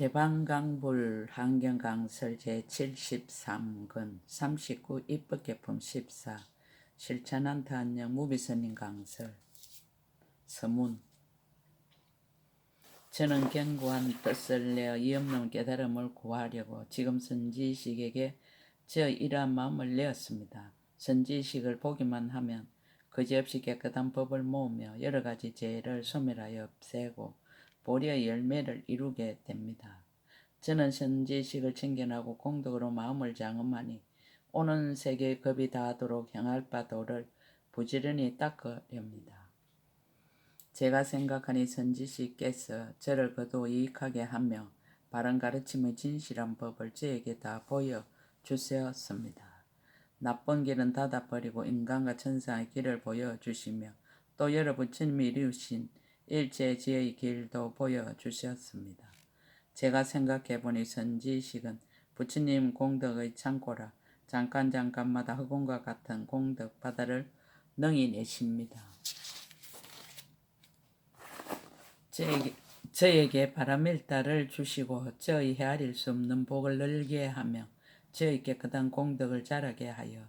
대방강불 환경강설 제73권 39 입법개품 14 실천한타 안녕 무비선님 강설 서문. 저는 견고한 뜻을 내어 이없는 깨달음을 구하려고 지금 선지식에게 저 이러한 마음을 내었습니다. 선지식을 보기만 하면 그지없이 깨끗한 법을 모으며 여러가지 죄를 소멸하여 없애고 보리의 열매를 이루게 됩니다. 저는 선지식을 챙겨나고 공덕으로 마음을 장엄하니 오는 세계의 겁이 다하도록 향할 바 도를 부지런히 닦으렵니다. 제가 생각하니 선지식께서 저를 거두 이익하게 하며 바른 가르침의 진실한 법을 저에게 다 보여주셨습니다. 나쁜 길은 닫아버리고 인간과 천상의 길을 보여주시며 또 여러분 주님이 이루신 일체지의 길도 보여주셨습니다. 제가 생각해보니 선지식은 부처님 공덕의 창고라 잠깐마다 흑원과 같은 공덕 바다를 능히 내십니다. 저에게 바람일다를 주시고 저의 헤아릴 수 없는 복을 늘게 하며 저의 깨끗한 공덕을 자라게 하여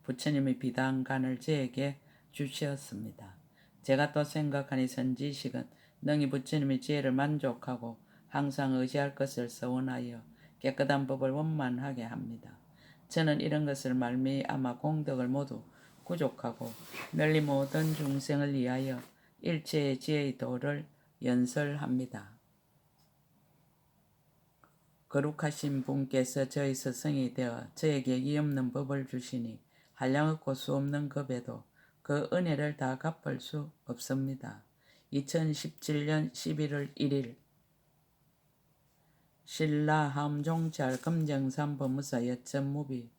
부처님의 비단간을 저에게 주셨습니다. 제가 또 생각하니 선지식은 능히 부처님의 지혜를 만족하고 항상 의지할 것을 서원하여 깨끗한 법을 원만하게 합니다. 저는 이런 것을 말미암아 공덕을 모두 구족하고 널리 모든 중생을 위하여 일체의 지혜의 도를 연설합니다. 거룩하신 분께서 저의 스승이 되어 저에게 이없는 법을 주시니 한량없고 수없는 급에도 그 은혜를 다 갚을 수 없습니다. 2017년 11월 1일 신라 함종찰 금정산 법무사 여천무비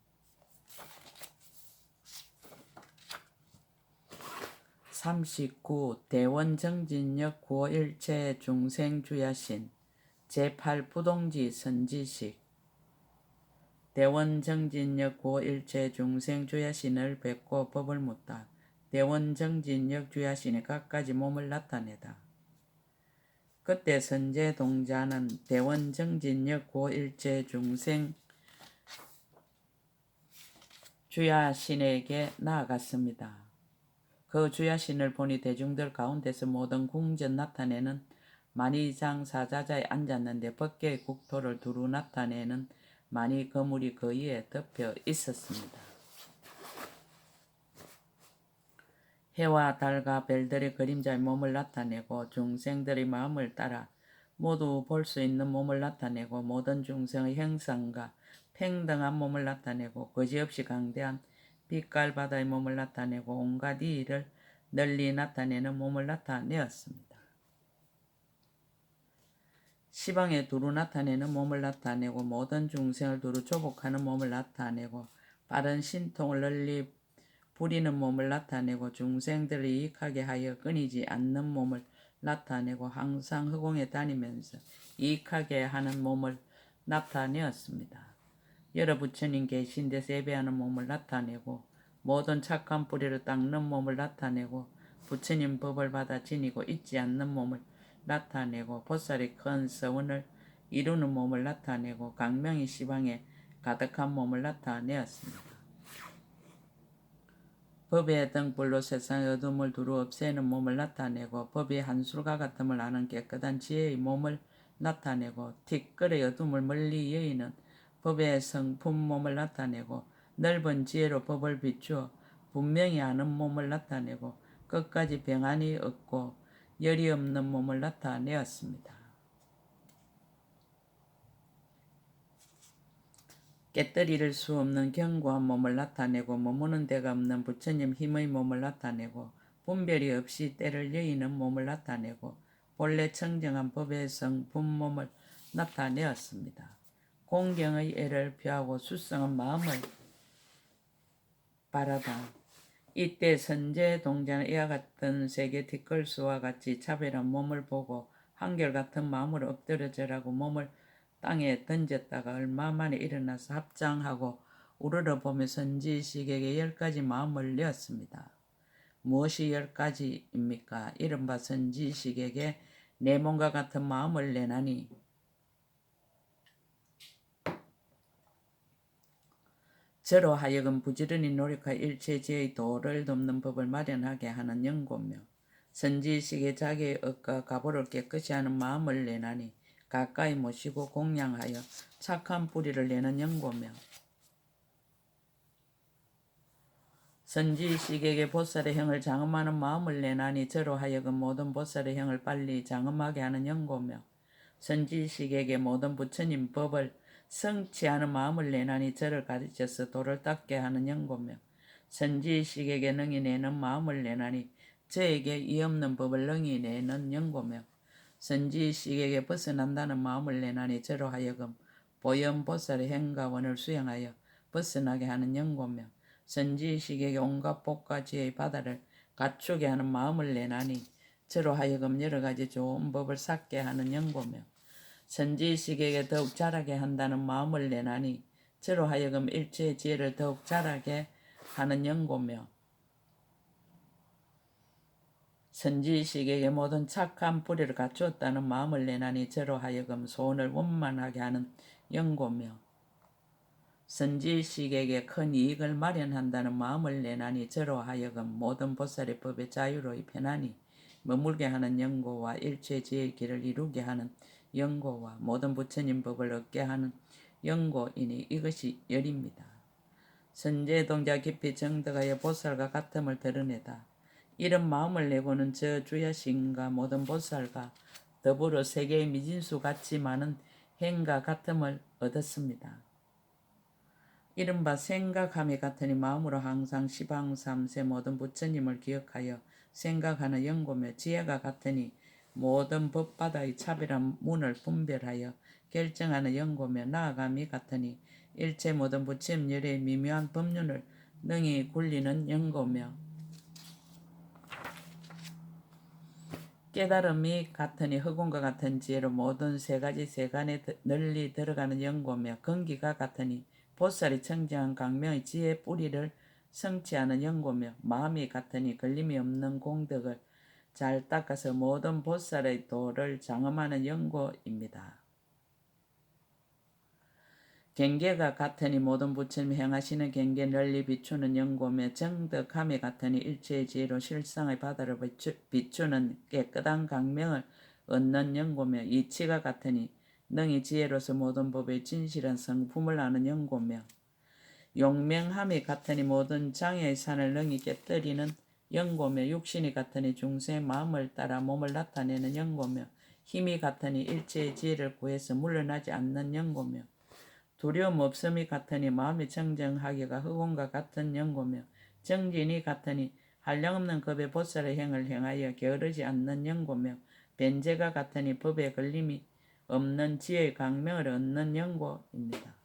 39 대원정진역 구호일체 중생주야신 제8부동지 선지식. 대원정진역 구호일체 중생주야신을 뵙고 법을 묻다. 대원정진역 주야신이 갖가지 몸을 나타내다. 그때 선제동자는 대원정진역 구호일체 중생 주야신에게 나아갔습니다. 그 주야신을 보니 대중들 가운데서 모든 궁전 나타내는 만이장 사자자에 앉았는데 법계의 국토를 두루 나타내는 많이 거물이 그 위에 덮여 있었습니다. 해와 달과 별들의 그림자의 몸을 나타내고 중생들의 마음을 따라 모두 볼 수 있는 몸을 나타내고 모든 중생의 형상과 평등한 몸을 나타내고 거지없이 강대한 빛깔 바다의 몸을 나타내고 온갖 이의를 널리 나타내는 몸을 나타내었습니다. 시방에 두루 나타내는 몸을 나타내고 모든 중생을 두루 조복하는 몸을 나타내고 빠른 신통을 널리 부리는 몸을 나타내고 중생들을 이익하게 하여 끊이지 않는 몸을 나타내고 항상 허공에 다니면서 이익하게 하는 몸을 나타내었습니다. 여러 부처님 계신 데서 예배하는 몸을 나타내고 모든 착한 뿌리를 닦는 몸을 나타내고 부처님 법을 받아 지니고 잊지 않는 몸을 나타내고 보살의 큰 서원을 이루는 몸을 나타내고 강명이 시방에 가득한 몸을 나타내었습니다. 법의 등불로 세상의 어둠을 두루 없애는 몸을 나타내고 법이 한술과 같음을 아는 깨끗한 지혜의 몸을 나타내고 티끌의 어둠을 멀리 여의는 법의 성품 몸을 나타내고 넓은 지혜로 법을 비추어 분명히 아는 몸을 나타내고 끝까지 병안이 없고 열이 없는 몸을 나타내었습니다. 깨뜨릴 수 없는 견고한 몸을 나타내고 머무는 데가 없는 부처님 힘의 몸을 나타내고 분별이 없이 때를 여의는 몸을 나타내고 본래 청정한 법의 성품 몸을 나타내었습니다. 공경의 애를 표하고 수성한 마음을 바라다. 이때 선제동자는 이와 같은 세계 티끌수와 같이 차별한 몸을 보고 한결같은 마음으로 엎드려 절하고 몸을 땅에 던졌다가 얼마 만에 일어나서 합장하고 우러러보며 선지식에게 10가지 마음을 내었습니다. 무엇이 10가지입니까? 이른바 선지식에게 내 몸과 같은 마음을 내나니 저로 하여금 부지런히 노력하여 일체지의 도를 돕는 법을 마련하게 하는 연고며 선지식의 자기의 업과 가보를 깨끗이 하는 마음을 내나니 가까이 모시고 공양하여 착한 뿌리를 내는 연고며 선지식에게 보살의 형을 장엄하는 마음을 내나니 저로 하여금 모든 보살의 형을 빨리 장엄하게 하는 연고며 선지식에게 모든 부처님 법을 성취하는 마음을 내나니 저를 가르쳐서 도를 닦게 하는 연고며 선지식에게 능히 내는 마음을 내나니 저에게 이 없는 법을 능히 내는 연고며 선지식에게 벗어난다는 마음을 내나니 저로 하여금 보현보살의 행과 원을 수행하여 벗어나게 하는 연고며 선지식에게 온갖 복과 지혜의 바다를 갖추게 하는 마음을 내나니 저로 하여금 여러 가지 좋은 법을 쌓게 하는 연고며 선지식에게 더욱 자라게 한다는 마음을 내나니 저로 하여금 일체의 지혜를 더욱 자라게 하는 연고며 선지식에게 모든 착한 뿌리를 갖추었다는 마음을 내나니 저로 하여금 소원을 원만하게 하는 연고며 선지식에게 큰 이익을 마련한다는 마음을 내나니 저로 하여금 모든 보살의 법에 자유로이 편안히 머물게 하는 연고와 일체지혜의 길을 이루게 하는 연고와 모든 부처님 법을 얻게 하는 연고이니 이것이 열입니다. 선제동자 깊이 정덕하여 보살과 같음을 드러내다. 이런 마음을 내고는 저 주야신과 모든 보살과 더불어 세계의 미진수 같이 많은 행과 같음을 얻었습니다. 이른바 생각함이 같으니 마음으로 항상 시방삼세 모든 부처님을 기억하여 생각하는 연고며 지혜가 같으니 모든 법바다의 차별한 문을 분별하여 결정하는 연고며 나아감이 같으니 일체 모든 부처님 열의 미묘한 법륜을 능히 굴리는 연고며 깨달음이 같으니 흑운과 같은 지혜로 모든 세 가지 세간에 널리 들어가는 연고며 건기가 같으니 보살이 청정한 강명의 지혜의 뿌리를 성취하는 연고며 마음이 같으니 걸림이 없는 공덕을 잘 닦아서 모든 보살의 도를 장엄하는 연고입니다. 경계가 같으니 모든 부처님 행하시는 경계 널리 비추는 연고며 정덕함이 같으니 일체의 지혜로 실상의 바다를 비추는 깨끗한 강명을 얻는 연고며 이치가 같으니 능히 지혜로서 모든 법의 진실한 성품을 아는 연고며 용맹함이 같으니 모든 장애의 산을 능히 깨뜨리는 연고며 육신이 같으니 중생의 마음을 따라 몸을 나타내는 연고며 힘이 같으니 일체의 지혜를 구해서 물러나지 않는 연고며 두려움 없음이 같으니 마음이 청정하기가 흑운과 같은 연고며 정진이 같으니 한량없는 겁의 보살의 행을 행하여 게으르지 않는 연고며 변제가 같으니 법에 걸림이 없는 지혜의 강명을 얻는 연고입니다.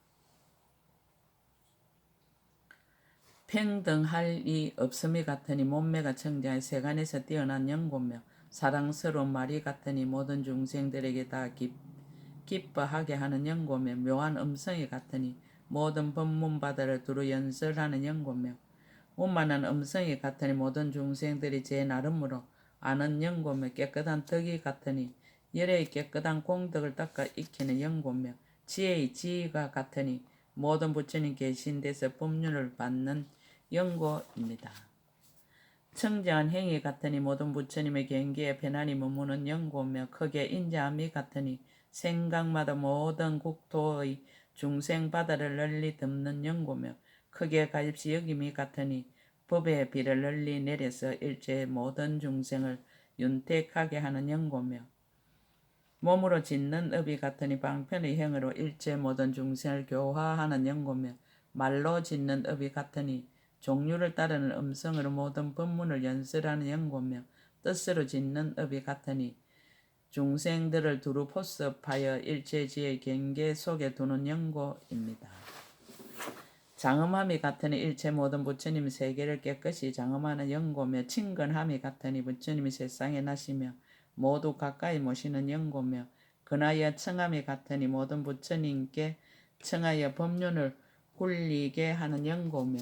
평등할이 없음이 같으니 몸매가 청정해 세간에서 뛰어난 연고며 사랑스러운 말이 같으니 모든 중생들에게 다 기뻐하게 하는 연고며 묘한 음성이 같으니 모든 법문바다를 두루 연설하는 연고며 오만한 음성이 같으니 모든 중생들이 제 나름으로 아는 연고며 깨끗한 덕이 같으니 열의 깨끗한 공덕을 닦아 익히는 연고며 지혜의 지위가 같으니 모든 부처님 계신 데서 법륜을 받는 연고입니다. 청정한 행위 같으니 모든 부처님의 경계에 편안히 머무는 연고며 크게 인자함이 같으니 생각마다 모든 국토의 중생바다를 널리 덮는 연고며 크게 가십시 여김이 같으니 법의 비를 널리 내려서 일체 모든 중생을 윤택하게 하는 연고며 몸으로 짓는 업이 같으니 방편의 행으로 일체 모든 중생을 교화하는 연고며 말로 짓는 업이 같으니 종류를 따르는 음성으로 모든 법문을 연설하는 연고며 뜻으로 짓는 업이 같으니 중생들을 두루 포섭하여 일체지의 경계 속에 두는 연고입니다. 장엄함이 같으니 일체 모든 부처님 세계를 깨끗이 장엄하는 연고며 친근함이 같으니 부처님이 세상에 나시며 모두 가까이 모시는 연고며 근하여 청함이 같으니 모든 부처님께 청하여 법륜을 굴리게 하는 연고며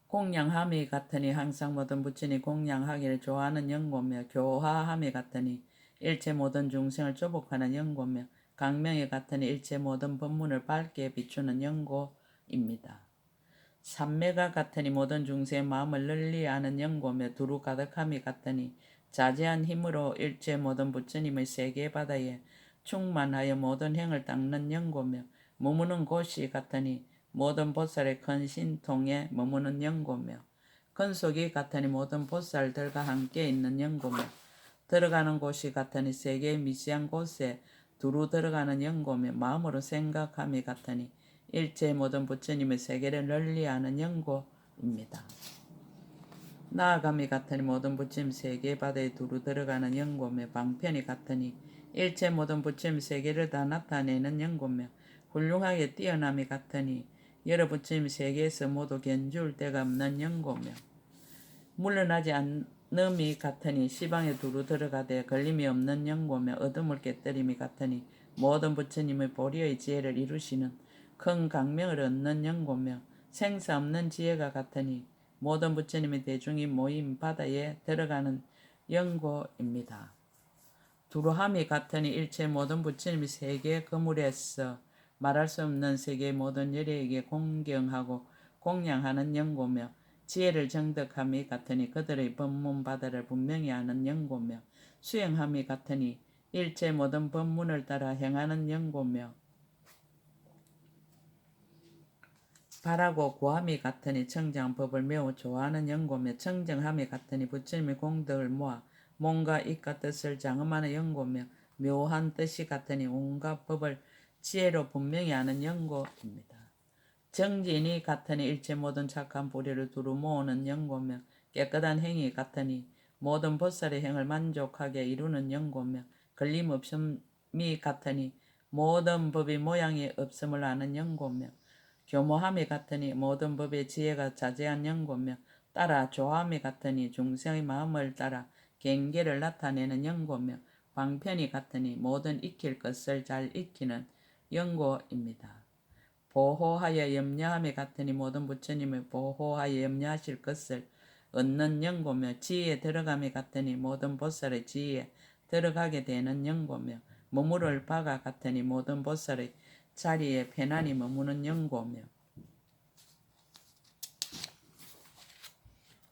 공양함이 같으니 항상 모든 부처님 공양하기를 좋아하는 연고며 교화함이 같으니 일체 모든 중생을 조복하는 연고며 강명이 같으니 일체 모든 법문을 밝게 비추는 연고입니다. 삼매가 같으니 모든 중생의 마음을 널리 아는 연고며 두루 가득함이 같으니 자제한 힘으로 일체 모든 부처님의 세계 바다에 충만하여 모든 행을 닦는 연고며 머무는 곳이 같으니 모든 보살의 큰 신통에 머무는 연고며 근속이 같으니 모든 보살들과 함께 있는 연고며 들어가는 곳이 같으니 세계의 미시한 곳에 두루 들어가는 연고며 마음으로 생각함이 같으니 일체 모든 부처님의 세계를 널리 아는 연고입니다. 나아감이 같으니 모든 부처님 세계 바다에 두루 들어가는 연고며 방편이 같으니 일체 모든 부처님 세계를 다 나타내는 연고며 훌륭하게 뛰어남이 같으니 여러 부처님 세계에서 모두 견줄 데가 없는 연고며 물러나지 않음이 같으니 시방에 두루 들어가되 걸림이 없는 연고며 어둠을 깨뜨림이 같으니 모든 부처님의 보리의 지혜를 이루시는 큰 강명을 얻는 연고며 생사 없는 지혜가 같으니 모든 부처님의 대중이 모임 바다에 들어가는 연고입니다. 두루함이 같으니 일체 모든 부처님의 세계 그물에서 말할 수 없는 세계의 모든 열애에게 공경하고 공양하는 연고며 지혜를 정득함이 같으니 그들의 법문 바다를 분명히 아는 연고며 수행함이 같으니 일체 모든 법문을 따라 행하는 연고며 바라고 구함이 같으니 청정한 법을 매우 좋아하는 연고며 청정함이 같으니 부처님의 공덕을 모아 몸과 입과 뜻을 장엄하는 연고며 묘한 뜻이 같으니 온갖 법을 지혜로 분명히 아는 연고입니다. 정진이 같으니 일체 모든 착한 불의를 두루 모으는 연고며 깨끗한 행위 같으니 모든 보살의 행을 만족하게 이루는 연고며 걸림없음이 같으니 모든 법의 모양이 없음을 아는 연고며 교모함이 같으니 모든 법의 지혜가 자제한 연고며 따라 조함이 같으니 중생의 마음을 따라 경계를 나타내는 연고며 방편이 같으니 모든 익힐 것을 잘 익히는 연고입니다. 보호하여 염려함이 같으니 모든 부처님의 보호하여 염려하실 것을 얻는 연고며 지혜에 들어감이 같으니 모든 보살의 지혜에 들어가게 되는 연고며 머무를 바가 같으니 모든 보살의 자리에 편안히 머무는 연고며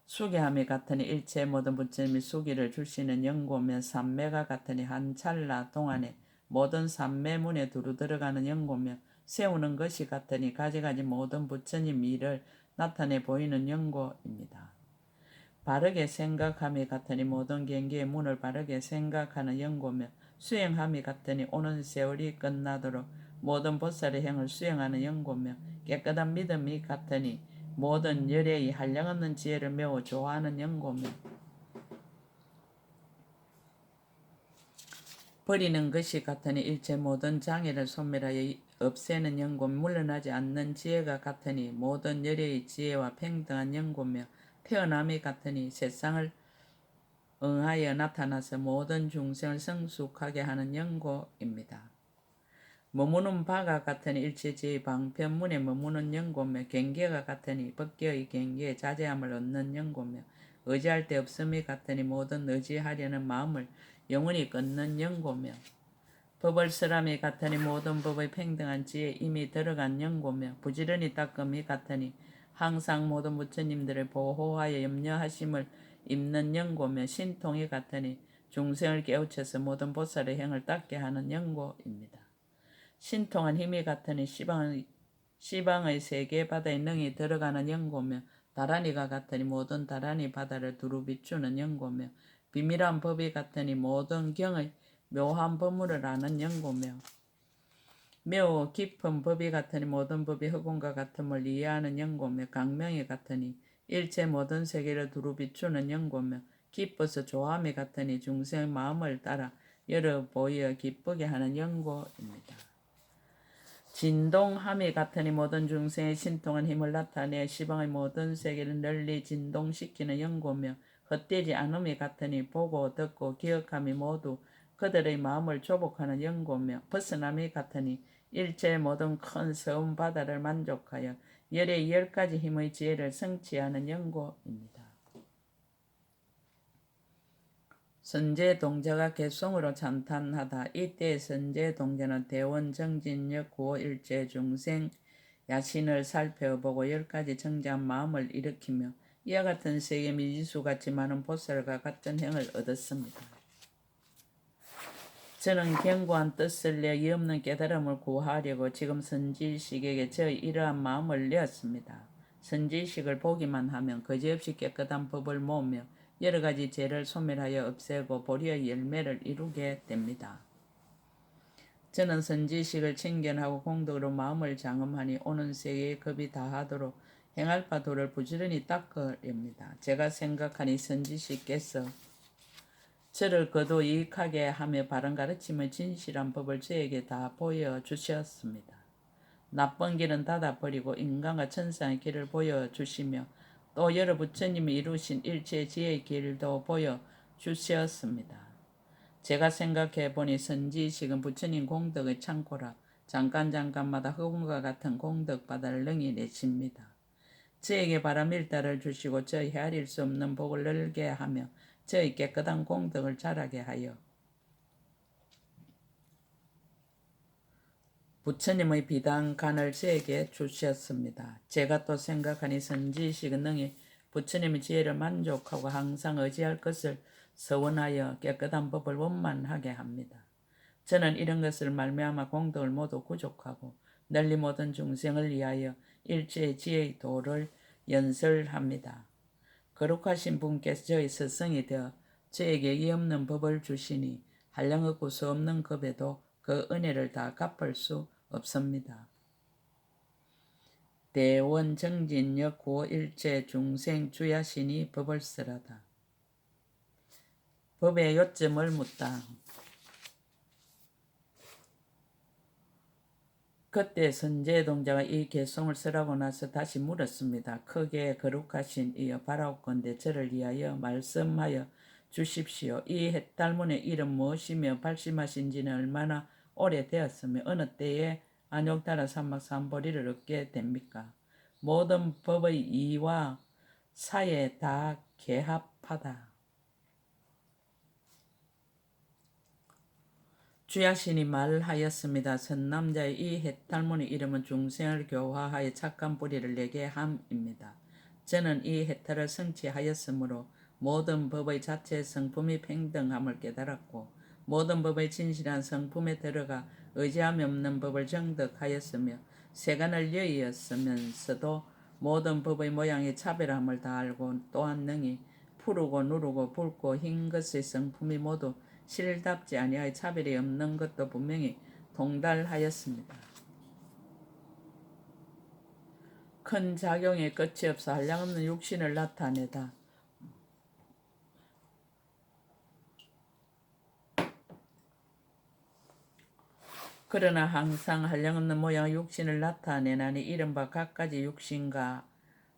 수기함이 같으니 일체 모든 부처님이 수기를 주시는 연고며 삼매가 같으니 한 찰나 동안에 모든 삼매문에 두루 들어가는 연고며 세우는 것이 같으니 가지가지 모든 부처님 일을 나타내 보이는 연고입니다. 바르게 생각함이 같으니 모든 경계의 문을 바르게 생각하는 연고며 수행함이 같으니 오는 세월이 끝나도록 모든 보살의 행을 수행하는 연고며 깨끗한 믿음이 같으니 모든 열애의 한량없는 지혜를 매우 좋아하는 연고며 버리는 것이 같으니 일체 모든 장애를 소멸하여 없애는 연고 물러나지 않는 지혜가 같으니 모든 열애의 지혜와 평등한 연고며 태어남이 같으니 세상을 응하여 나타나서 모든 중생을 성숙하게 하는 연고입니다. 머무는 바가 같으니 일체지의 방편문에 머무는 연고며 경계가 같으니 법계의 경계에 자제함을 얻는 연고며 의지할 데 없음이 같으니 모든 의지하려는 마음을 영원히 끊는 연고며 법을 쓰람이 같으니 모든 법의 평등한 지혜에 이미 들어간 연고며 부지런히 닦음이 같으니 항상 모든 부처님들을 보호하여 염려하심을 입는 연고며 신통이 같으니 중생을 깨우쳐서 모든 보살의 행을 닦게 하는 연고입니다. 신통한 힘이 같으니 시방의 세계 바다에 능히 들어가는 연고며 다라니가 같으니 모든 다라니 바다를 두루 비추는 연고며 비밀한 법이 같으니 모든 경의 묘한 법문을 아는 연고며 매우 깊은 법이 같으니 모든 법이 흑운과 같음을 이해하는 연고며 강명이 같으니 일체 모든 세계를 두루 비추는 연고며 기뻐서 좋아함이 같으니 중생의 마음을 따라 열어 보여 기쁘게 하는 연고입니다. 진동함이 같으니 모든 중생의 신통한 힘을 나타내 시방의 모든 세계를 널리 진동시키는 연고며 헛되지 않음이 같으니 보고 듣고 기억함이 모두 그들의 마음을 조복하는 연고며 벗어남이 같으니 일체 모든 큰 서운 바다를 만족하여 열의 10가지 힘의 지혜를 성취하는 연고입니다. 선제 동자가 개송으로 찬탄하다. 이때 선제 동자는 대원 정진역 구호 일제 중생 야신을 살펴보고 10가지 정자한 마음을 일으키며 이와 같은 세계 미지수같이 많은 보살과 같은 행을 얻었습니다. 저는 견고한 뜻을 내 이없는 깨달음을 구하려고 지금 선지식에게 저의 이러한 마음을 내었습니다. 선지식을 보기만 하면 거지없이 깨끗한 법을 모으며 여러 가지 죄를 소멸하여 없애고 보리의 열매를 이루게 됩니다. 저는 선지식을 챙견하고 공덕으로 마음을 장엄하니 오는 세계의 겁이 다하도록 행할 바 도를 부지런히 닦으렵니다. 제가 생각하니 선지식께서 저를 거두 유익하게 하며 바른 가르침의 진실한 법을 저에게 다 보여주셨습니다. 나쁜 길은 닫아버리고 인간과 천상의 길을 보여주시며 또 여러 부처님이 이루신 일체 지혜의 길도 보여주셨습니다. 제가 생각해보니 선지식은 부처님 공덕의 창고라 잠깐마다 흑운과 같은 공덕 바다를 능히 내십니다. 저에게 바람 일달을 주시고 저 헤아릴 수 없는 복을 늘게 하며 저의 깨끗한 공덕을 자라게 하여 부처님의 비단간을 저에게 주셨습니다. 제가 또 생각하니 선지식은 능히 부처님의 지혜를 만족하고 항상 의지할 것을 서원하여 깨끗한 법을 원만하게 합니다. 저는 이런 것을 말미암아 공덕을 모두 구족하고 널리 모든 중생을 위하여 일체의 지혜의 도를 연설합니다. 거룩하신 분께서 저의 스승이 되어 저에게 이 없는 법을 주시니 한량없고 수 없는 급에도 그 은혜를 다 갚을 수 없습니다. 대원 정진역 구호 일체 중생 주야신이 법을 쓰라다. 법의 요점을 묻다. 그때 선제동자가 이 개송을 쓰라고 나서 다시 물었습니다. 크게 거룩하신 이여 바라옵건대 저를 위하여 말씀하여 주십시오. 이 해탈문의 이름 무엇이며 발심하신 지는 얼마나 오래되었으며 어느 때에 안욕다라 사막 삼보리를 얻게 됩니까? 모든 법의 이와 사에 다 개합하다. 주야신이 말하였습니다. 선남자의 이 해탈문의 이름은 중생을 교화하여 착한 뿌리를 내게 함입니다. 저는 이 해탈을 성취하였으므로 모든 법의 자체 성품이 평등함을 깨달았고 모든 법의 진실한 성품에 들어가 의지함이 없는 법을 정득하였으며 세간을 여의었으면서도 모든 법의 모양의 차별함을 다 알고 또한 능히 푸르고 누르고 붉고 흰 것의 성품이 모두 실답지 아니하여 차별이 없는 것도 분명히 동달하였습니다. 큰 작용에 끝이 없어 한량없는 육신을 나타내다. 그러나 항상 한량없는 모양의 육신을 나타내나니 이른바 갖가지 육신과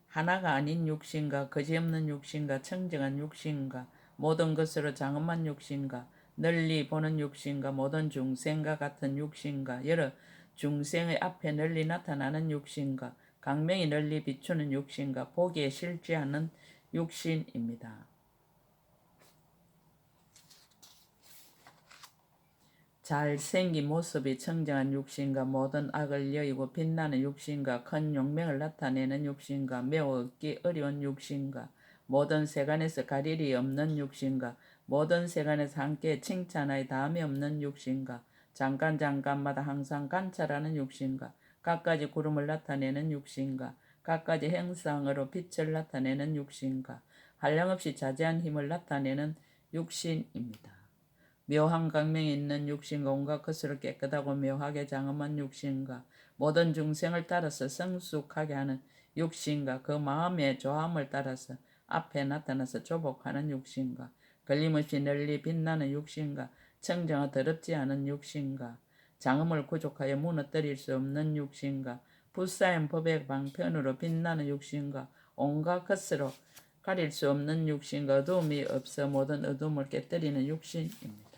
하나가 아닌 육신과 거지없는 육신과 청정한 육신과 모든 것으로 장엄한 육신과 널리 보는 육신과 모든 중생과 같은 육신과 여러 중생의 앞에 널리 나타나는 육신과 강명이 널리 비추는 육신과 보기에 싫지 않은 육신입니다. 잘생긴 모습이 청정한 육신과 모든 악을 여의고 빛나는 육신과 큰 용맹을 나타내는 육신과 매우 얻기 어려운 육신과 모든 세간에서 가릴이 없는 육신과 모든 세간에서 함께 칭찬하여 다음이 없는 육신과 잠깐마다 항상 관찰하는 육신과 갖가지 구름을 나타내는 육신과 갖가지 행상으로 빛을 나타내는 육신과 한량없이 자제한 힘을 나타내는 육신입니다. 묘한 강명이 있는 육신과 온갖 것으로 깨끗하고 묘하게 장엄한 육신과 모든 중생을 따라서 성숙하게 하는 육신과 그 마음의 조함을 따라서 앞에 나타나서 조복하는 육신과 걸림없이 널리 빛나는 육신과 청정하 더럽지 않은 육신과 장엄을 구족하여 무너뜨릴 수 없는 육신과 불사인 법의 방편으로 빛나는 육신과 온갖 것으로 가릴 수 없는 육신과 어두움이 없어 모든 어두움을 깨뜨리는 육신입니다.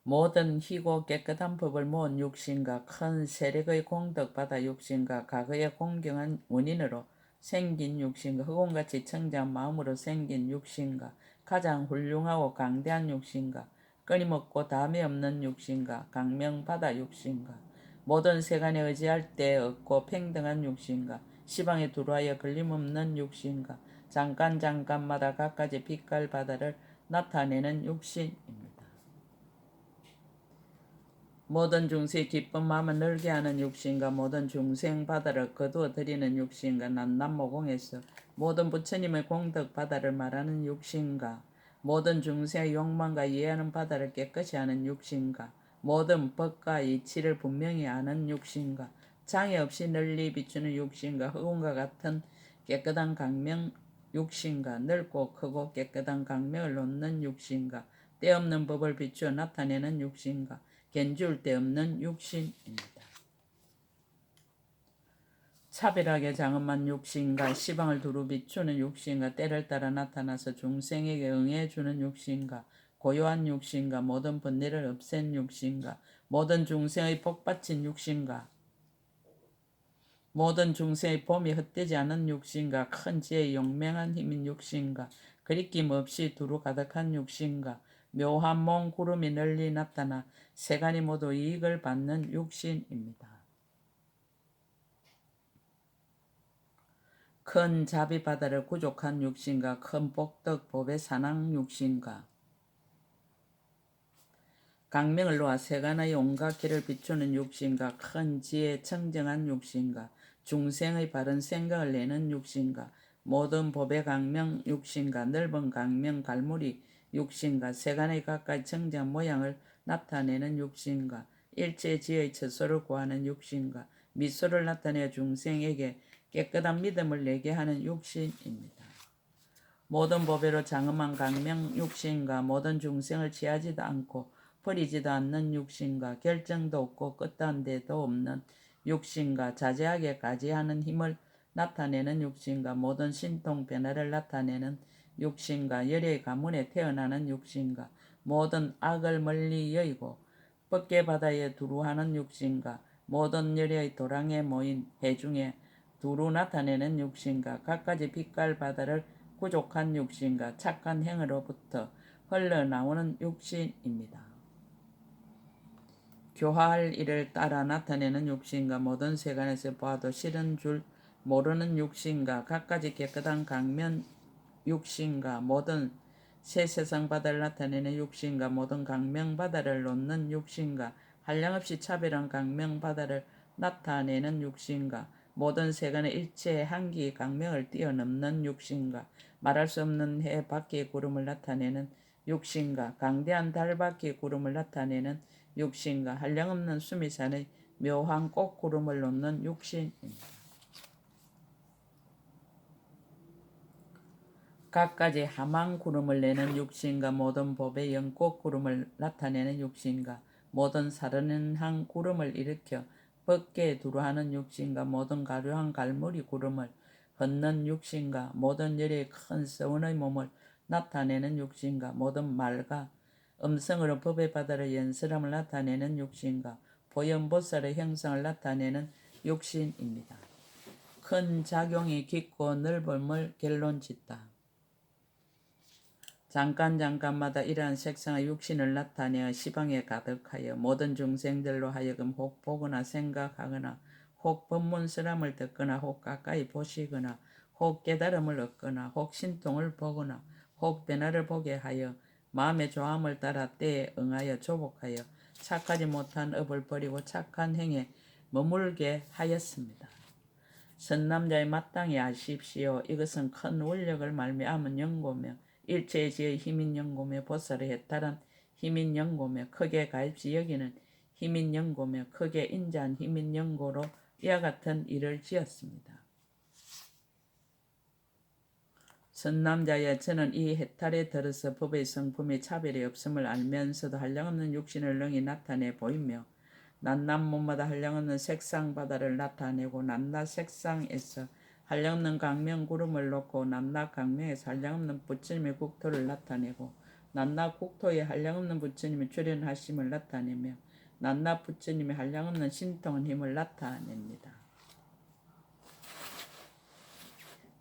모든 희고 깨끗한 법을 모은 육신과 큰 세력의 공덕받아 육신과 과거의 공경한 원인으로 생긴 육신과 흑원같이 청정한 마음으로 생긴 육신과 가장 훌륭하고 강대한 육신과 끊임없고 담이 없는 육신과 강명바다 육신과 모든 세간에 의지할 데 없고 평등한 육신과 시방에 두루하여 걸림없는 육신과 잠깐마다 갖가지 빛깔 바다를 나타내는 육신입니다. 모든 중생의 기쁜 마음을 늘게 하는 육신과 모든 중생 바다를 거두어 들이는 육신과 난남모공에서 모든 부처님의 공덕 바다를 말하는 육신과 모든 중생의 욕망과 이해하는 바다를 깨끗이 하는 육신과 모든 법과 이치를 분명히 아는 육신과 장애 없이 널리 비추는 육신과 흑운과 같은 깨끗한 강명 육신과 넓고 크고 깨끗한 강명을 놓는 육신과 때없는 법을 비추어 나타내는 육신과 견줄 데 없는 육신입니다. 차별하게 장엄한 육신과 시방을 두루 비추는 육신과 때를 따라 나타나서 중생에게 응해주는 육신과 고요한 육신과 모든 번뇌를 없앤 육신과 모든 중생의 복받친 육신과 모든 중생의 봄이 헛되지 않은 육신과 큰 지혜의 용맹한 힘인 육신과 그리낌 없이 두루 가득한 육신과 묘한 몽 구름이 널리 나타나 세간이 모두 이익을 받는 육신입니다. 큰 자비 바다를 구족한 육신과 큰 복덕 법의 산왕 육신과 강명을 놓아 세간의 온갖 길을 비추는 육신과 큰 지혜 청정한 육신과 중생의 바른 생각을 내는 육신과 모든 법의 강명 육신과 넓은 강명 갈무리 육신과 세간의 가까이 청정 모양을 나타내는 육신과 일체지의 처소를 구하는 육신과 미소를 나타내 중생에게 깨끗한 믿음을 내게 하는 육신입니다. 모든 법외로 장엄한 강명 육신과 모든 중생을 취하지도 않고 버리지도 않는 육신과 결정도 없고 끝한 데도 없는 육신과 자제하게 가지하는 힘을 나타내는 육신과 모든 신통 변화를 나타내는 육신과 열의 가문에 태어나는 육신과 모든 악을 멀리 여의고 법계 바다에 두루하는 육신과 모든 열의 도랑에 모인 해중에 두루 나타내는 육신과 갖가지 빛깔 바다를 부족한 육신과 착한 행으로부터 흘러나오는 육신입니다. 교화할 일을 따라 나타내는 육신과 모든 세간에서 봐도 싫은 줄 모르는 육신과 갖가지 깨끗한 강면 육신과 모든 새 세상 바다를 나타내는 육신과 모든 강명 바다를 놓는 육신과 한량없이 차별한 강명 바다를 나타내는 육신과 모든 세간의 일체의 한기 강명을 뛰어넘는 육신과 말할 수 없는 해 밖의 구름을 나타내는 육신과 강대한 달 밖의 구름을 나타내는 육신과 한량없는 수미산의 묘한 꽃구름을 놓는 육신입니다. 갖가지 하만 구름을 내는 육신과 모든 법의 영꽃 구름을 나타내는 육신과 모든 사르는 한 구름을 일으켜 법계에 두루하는 육신과 모든 가료한 갈무리 구름을 걷는 육신과 모든 열의 큰 서원의 몸을 나타내는 육신과 모든 말과 음성으로 법의 바다를 연설함을 나타내는 육신과 보현보살의 형상을 나타내는 육신입니다. 큰 작용이 깊고 넓음을 결론짓다. 잠깐마다 이러한 색상의 육신을 나타내어 시방에 가득하여 모든 중생들로 하여금 혹 보거나 생각하거나 혹 법문스람을 듣거나 혹 가까이 보시거나 혹 깨달음을 얻거나 혹 신통을 보거나 혹 변화를 보게 하여 마음의 조함을 따라 때에 응하여 조복하여 착하지 못한 업을 버리고 착한 행에 머물게 하였습니다. 선남자의 마땅히 아십시오. 이것은 큰 원력을 말미암은 연고며 일체의 지의 힘인 연고며 보살의 해탈한 힘인 연고며 크게 가입시 여기는 힘인 연고며 크게 인자한 힘인 연고로 이와 같은 일을 지었습니다. 선남자여, 저는 이 해탈에 들어서 법의 성품의 차별이 없음을 알면서도 한량없는 육신을 능히 나타내 보이며 낱낱 몸마다 한량없는 색상 바다를 나타내고 낱낱 색상에서 한량없는 강명 구름을 놓고 낱낱 강명에서 한량없는 부처님의 국토를 나타내고 낱낱 국토에 한량없는 부처님의 출현하심을 나타내며 낱낱 부처님의 한량없는 신통한 힘을 나타냅니다.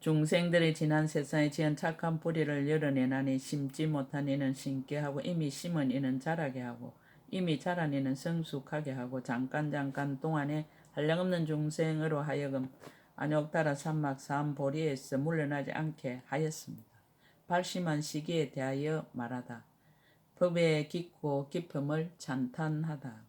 중생들이 지난 세상에 지은 착한 뿌리를 열어내나니 심지 못한 이는 심게 하고 이미 심은 이는 자라게 하고 이미 자란 이는 성숙하게 하고 잠깐 동안에 한량없는 중생으로 하여금 안욕따라 산막 산보리에서 물러나지 않게 하였습니다. 발심한 시기에 대하여 말하다. 법의 깊고 깊음을 찬탄하다.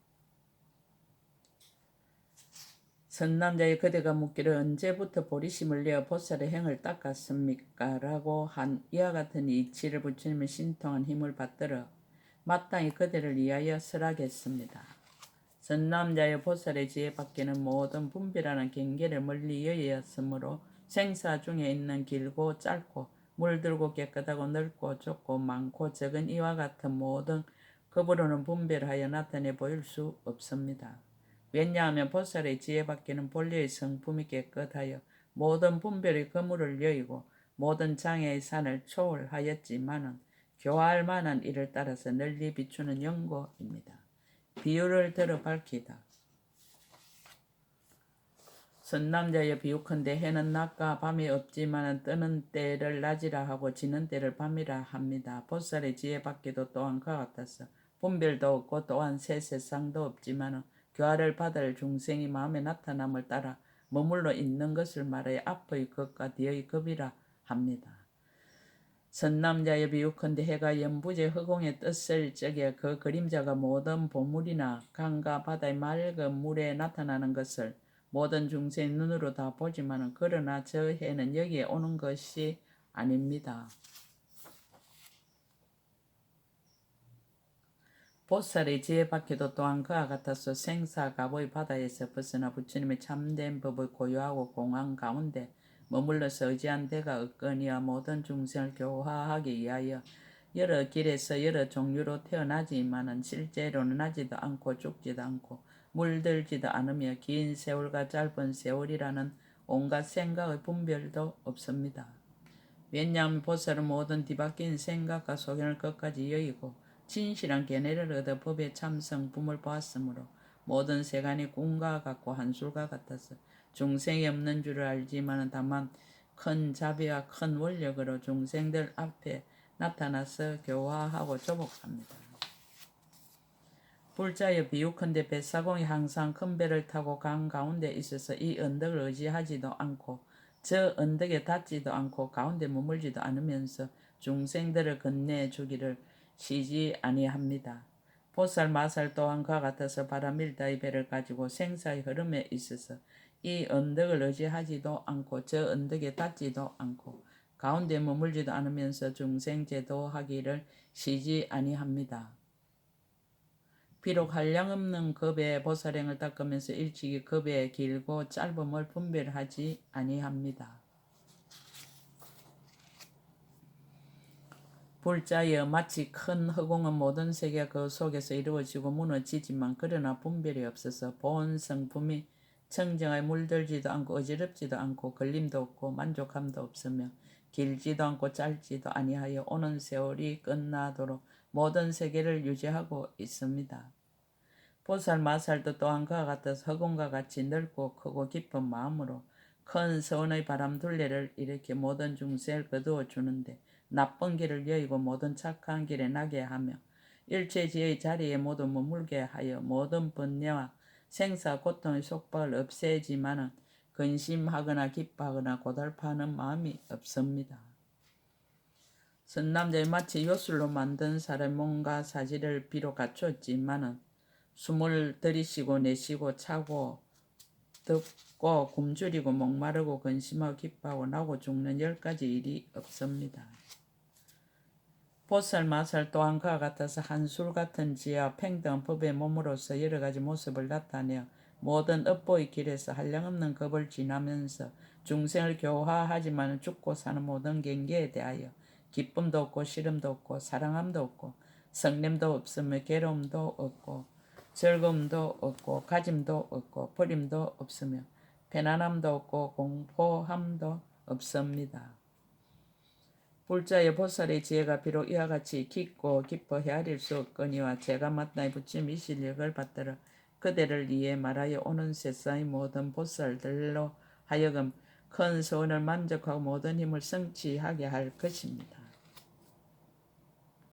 선남자의 그대가 묻기를 언제부터 보리심을 내어 보살의 행을 닦았습니까? 라고 한 이와 같은 이치를 부처님의 신통한 힘을 받들어 마땅히 그대를 위하여 설하겠습니다. 선남자의 보살의 지혜 밖에는 모든 분별하는 경계를 멀리 여의었으므로 생사 중에 있는 길고 짧고 물들고 깨끗하고 넓고 좁고 많고 적은 이와 같은 모든 급으로는 분별하여 나타내 보일 수 없습니다. 왜냐하면 보살의 지혜 밖에는 본래의 성품이 깨끗하여 모든 분별의 그물을 여의고 모든 장애의 산을 초월하였지만은 교화할 만한 일을 따라서 널리 비추는 연고입니다. 비유를 들어 밝히다. 선남자여 비유컨대 해는 낮과 밤이 없지만 뜨는 때를 낮이라 하고 지는 때를 밤이라 합니다. 보살의 지혜 밖에도 또한 그와 같아서 분별도 없고 또한 새 세상도 없지만 교화를 받을 중생이 마음에 나타남을 따라 머물러 있는 것을 말하여 앞의 것과 뒤의 급이라 합니다. 선남자여 비유컨대 해가 연부제 허공에 떴을 적에 그 그림자가 모든 보물이나 강과 바다의 맑은 물에 나타나는 것을 모든 중생의 눈으로 다 보지만 그러나 저 해는 여기에 오는 것이 아닙니다. 보살의 지혜 밖에도 또한 그와 같아서 생사갑의 바다에서 벗어나 부처님의 참된 법을 고유하고 공한 가운데 머물러서 의지한 데가 없거니와 모든 중생을 교화하기 위하여 여러 길에서 여러 종류로 태어나지만은 실제로는 나지도 않고 죽지도 않고 물들지도 않으며 긴 세월과 짧은 세월이라는 온갖 생각의 분별도 없습니다. 왜냐하면 보살은 모든 뒤바뀐 생각과 소견을 끝까지 여의고 진실한 견해를 얻어 법의 참성품을 보았으므로 모든 세간이 꿈과 같고 한술과 같아서 중생이 없는 줄을 알지만 다만 큰 자비와 큰 원력으로 중생들 앞에 나타나서 교화하고 조복합니다. 불자여 비유컨대 뱃사공이 항상 큰 배를 타고 강 가운데 있어서 이 언덕을 의지하지도 않고 저 언덕에 닿지도 않고 가운데 머물지도 않으면서 중생들을 건네주기를 쉬지 아니합니다. 보살 마살 또한 그와 같아서 바라밀다의 배를 가지고 생사의 흐름에 있어서 이 언덕을 의지하지도 않고 저 언덕에 닿지도 않고 가운데 머물지도 않으면서 중생 제도하기를 쉬지 아니합니다. 비록 한량없는 급의 보살행을 닦으면서 일찍이 급의 길고 짧음을 분별하지 아니합니다. 불자여 마치 큰 허공은 모든 세계가 그 속에서 이루어지고 무너지지만 그러나 분별이 없어서 본 성품이 청정하여 물들지도 않고 어지럽지도 않고 걸림도 없고 만족함도 없으며 길지도 않고 짧지도 아니하여 오는 세월이 끝나도록 모든 세계를 유지하고 있습니다. 보살 마살도 또한 그와 같아서 허공과 같이 넓고 크고 깊은 마음으로 큰 서원의 바람둘레를 일으켜 모든 중생을 거두어 주는데 나쁜 길을 여의고 모든 착한 길에 나게 하며 일체지의 자리에 모두 머물게 하여 모든 번뇌와 생사 고통의 속박을 없애지만은 근심하거나 기뻐하거나 고달파하는 마음이 없습니다. 선남자의 마치 요술로 만든 사람의 몸과 사지를 비록 갖추었지만은 숨을 들이쉬고 내쉬고 차고 덥고 굶주리고 목마르고 근심하고 기뻐하고 나고 죽는 10가지 일이 없습니다. 보살 마살 또한 그와 같아서 한술 같은 지혜와 평등한 법의 몸으로서 여러 가지 모습을 나타내어 모든 업보의 길에서 한량없는 겁을 지나면서 중생을 교화하지만 죽고 사는 모든 경계에 대하여 기쁨도 없고 싫음도 없고 사랑함도 없고 성냄도 없으며 괴로움도 없고 즐거움도 없고 가짐도 없고 버림도 없으며 편안함도 없고 공포함도 없습니다. 불자의 보살의 지혜가 비록 이와 같이 깊고 깊어 헤아릴 수 없거니와 제가 마땅히 부처님 이 실력을 받들어 그대를 위해 말하여 오는 세상의 모든 보살들로 하여금 큰 소원을 만족하고 모든 힘을 성취하게 할 것입니다.